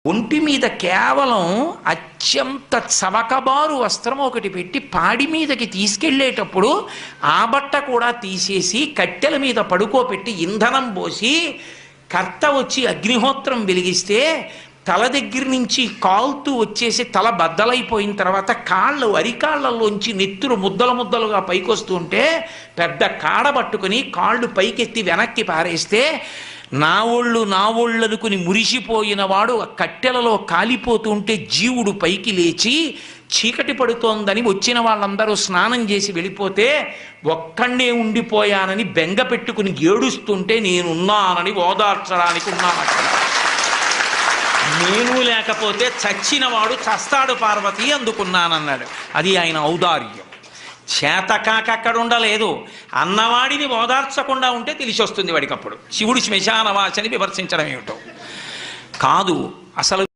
ఒంటి మీద కేవలం అత్యంత చవకబారు వస్త్రం ఒకటి పెట్టి పాడి మీదకి తీసుకెళ్ళేటప్పుడు ఆ బట్ట కూడా తీసేసి కట్టెల మీద పడుకోబెట్టి ఇంధనం పోసి కర్త వచ్చి అగ్నిహోత్రం వెలిగిస్తే తల దగ్గర నుంచి కాలుతూ వచ్చేసి తల బద్దలైపోయిన తర్వాత కాళ్ళు అరికాళ్ళల్లోంచి నెత్తురు ముద్దలు ముద్దలుగా పైకొస్తుంటే పెద్ద కాడ పట్టుకుని కాళ్ళు పైకెత్తి వెనక్కి పారేస్తే నా ఒళ్ళు అనుకుని మురిసిపోయిన వాడు కట్టెలలో కాలిపోతుంటే జీవుడు పైకి లేచి చీకటి పడుతోందని వచ్చిన వాళ్ళందరూ స్నానం చేసి వెళ్ళిపోతే ఒక్కడే ఉండిపోయానని బెంగ పెట్టుకుని ఏడుస్తుంటే నేనున్నానని ఓదార్చడానికి ఉన్నానట. నేను లేకపోతే చచ్చినవాడు చస్తాడు పార్వతి అందుకున్నానన్నాడు. అది ఆయన ఔదార్యం. చేతకాక అక్కడ ఉండలేదు. అన్నవాడిని ఓదార్చకుండా ఉంటే తెలిసి వస్తుంది వాడికప్పుడు శివుడు శ్మశానవాసని విమర్శించడం ఏమిటో కాదు. అసలు